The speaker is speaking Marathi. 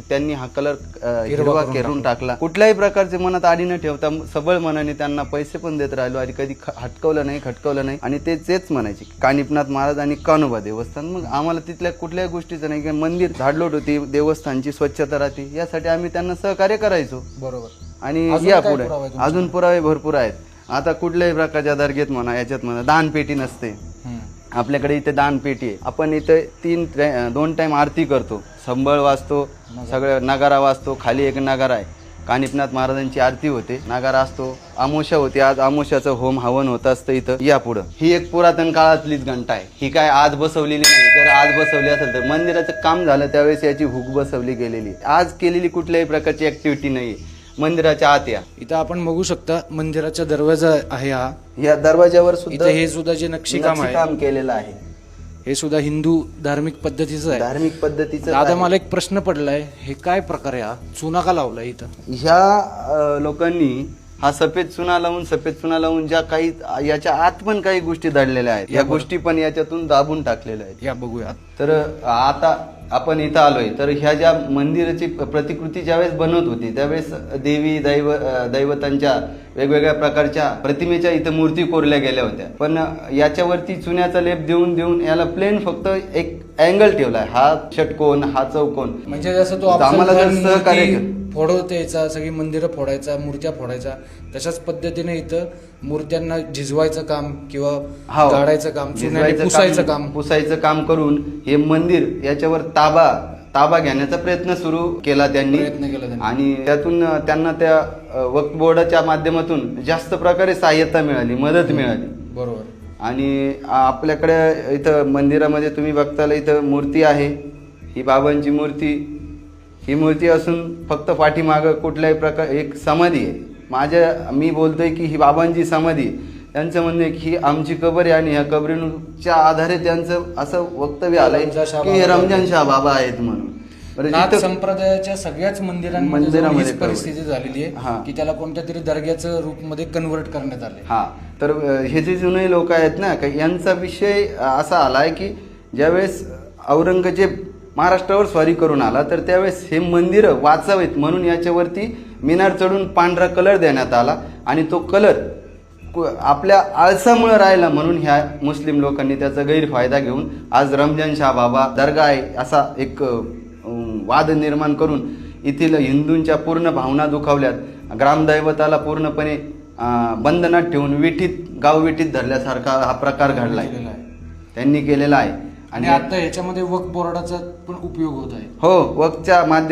त्यांनी हा कलर हिरवा करून टाकला. कुठल्याही प्रकारचे मनात आडी न ठेवता सबळ मनाने त्यांना पैसे पण देत राहिलो आणि कधी खटकवलं नाही. आणि तेच म्हणायचे कानिपनाथ महाराज आणि कान्होबा देवस्थान. मग आम्हाला तिथल्या कुठल्याही गोष्टीचं नाही की मंदिर झाडलोट होती, देवस्थानची स्वच्छता राहते, यासाठी आम्ही त्यांना सहकार्य करायचो. बरोबर. आणि या पुढे अजून पुरावे भरपूर आहेत. आता कुठल्याही प्रकारच्या दर्गेत म्हणा, याच्यात म्हणा, दानपेटी नसते. आपल्याकडे इथे दानपेटी आहे. आपण इथे 2 टाइम आरती करतो, संबळ वाजतो, सगळं नगारा वाजतो. खाली एक नगारा आहे, कानिपनाथ महाराजांची आरती होते, नगारा असतो. आमोशा होती, आज आमोशाचं होम हवन होत असतं इथं. या पुढं ही एक पुरातन काळातलीच घंटा आहे. ही काय आज बसवलेली नाही. जर आज बसवली असेल तर मंदिराचं काम झालं त्यावेळेस याची हुक बसवली गेलेली. आज केलेली कुठल्याही प्रकारची ऍक्टिव्हिटी नाही. मंदिराच्या आत या, इथं आपण बघू शकता मंदिराचा दरवाजा आहे हा. या दरवाजावर सुद्धा हे सुद्धा जे नक्षीकाम आहे काम केलेलं आहे, हे सुद्धा हिंदू धार्मिक पद्धतीचं आहे. धार्मिक पद्धतीचं. दादा मला एक प्रश्न पडलाय, हे काय प्रकार आहे हा? चुना का लावलाय इथं? ह्या लोकांनी हा सफेद चुना लावून ज्या काही याच्या आत पण काही गोष्टी दडलेल्या आहेत, या गोष्टी पण याच्यातून दाबून टाकलेल्या आहेत. या बघूया. तर आता आपण इथं आलोय, तर ह्या ज्या मंदिराची प्रतिकृती ज्यावेळेस बनवत होती त्यावेळेस देवी दैवतांच्या वेगवेगळ्या प्रकारच्या प्रतिमेच्या इथं मूर्ती कोरल्या गेल्या होत्या. पण याच्यावरती चुन्याचा लेप देऊन याला प्लेन फक्त एक अँगल ठेवलाय, हा षटकोन, हा चौकोन. म्हणजे जसं तो आम्हाला जर सहकार्य फोडवता यायचा, सगळी मंदिरं फोडायचा, मूर्त्या फोडायचा, तशाच पद्धतीने इथं मूर्त्यांना झिजवायचं काम किंवा गाडायचं काम, पुसायचं काम करून हे मंदिर याच्यावर ताबा घेण्याचा प्रयत्न सुरू केला त्यांनी. आणि त्यातून त्यांना त्या वक्फ बोर्डाच्या माध्यमातून जास्त प्रकारे सहाय्यता मिळाली, मदत मिळाली. बरोबर. आणि आपल्याकडे इथं मंदिरामध्ये तुम्ही बघताल, इथं मूर्ती आहे, ही बाबांची मूर्ती. ही मूर्ती असून फक्त पाठीमागं कुठल्याही प्रकार एक समाधी आहे. मी बोलतोय की ही बाबांची समाधी. त्यांचं म्हणणं आहे की ही आमची कबर आहे आणि ह्या कबरीच्या आधारे त्यांचं असं वक्तव्य आलंय की हे रमजान शाह बाबा आहेत म्हणून. नाथ संप्रदायाच्या सगळ्याच मंदिरांमध्ये परिस्थिती झालेली आहे की त्याला कोणत्या तरी दर्ग्याचं रूपमध्ये कन्व्हर्ट करण्यात आले. तर हे जे जुने लोक आहेत ना, यांचा विषय असा आलाय की ज्यावेळेस औरंगजेब महाराष्ट्रावर स्वारी करून आला तर त्यावेळेस हे मंदिर वाचावेत म्हणून याच्यावरती मिनार चढून पांढरा कलर देण्यात आला. आणि तो कलर आपल्या आळसामुळे राहिला म्हणून ह्या मुस्लिम लोकांनी त्याचा गैरफायदा घेऊन आज रमजान शाह बाबा दर्गा आहे असा एक वाद निर्माण करून येथील हिंदूंच्या पूर्ण भावना दुखावल्यात. ग्रामदैवताला पूर्णपणे बंधनात ठेवून गाव विठीत धरल्यासारखा हा प्रकार घडलाय, त्यांनी केलेला आहे. आणि आता ह्याच्यामध्ये वक्फ बोर्डाचा पण उपयोग होत आहे. हो, वक्फच्या माध्यमातून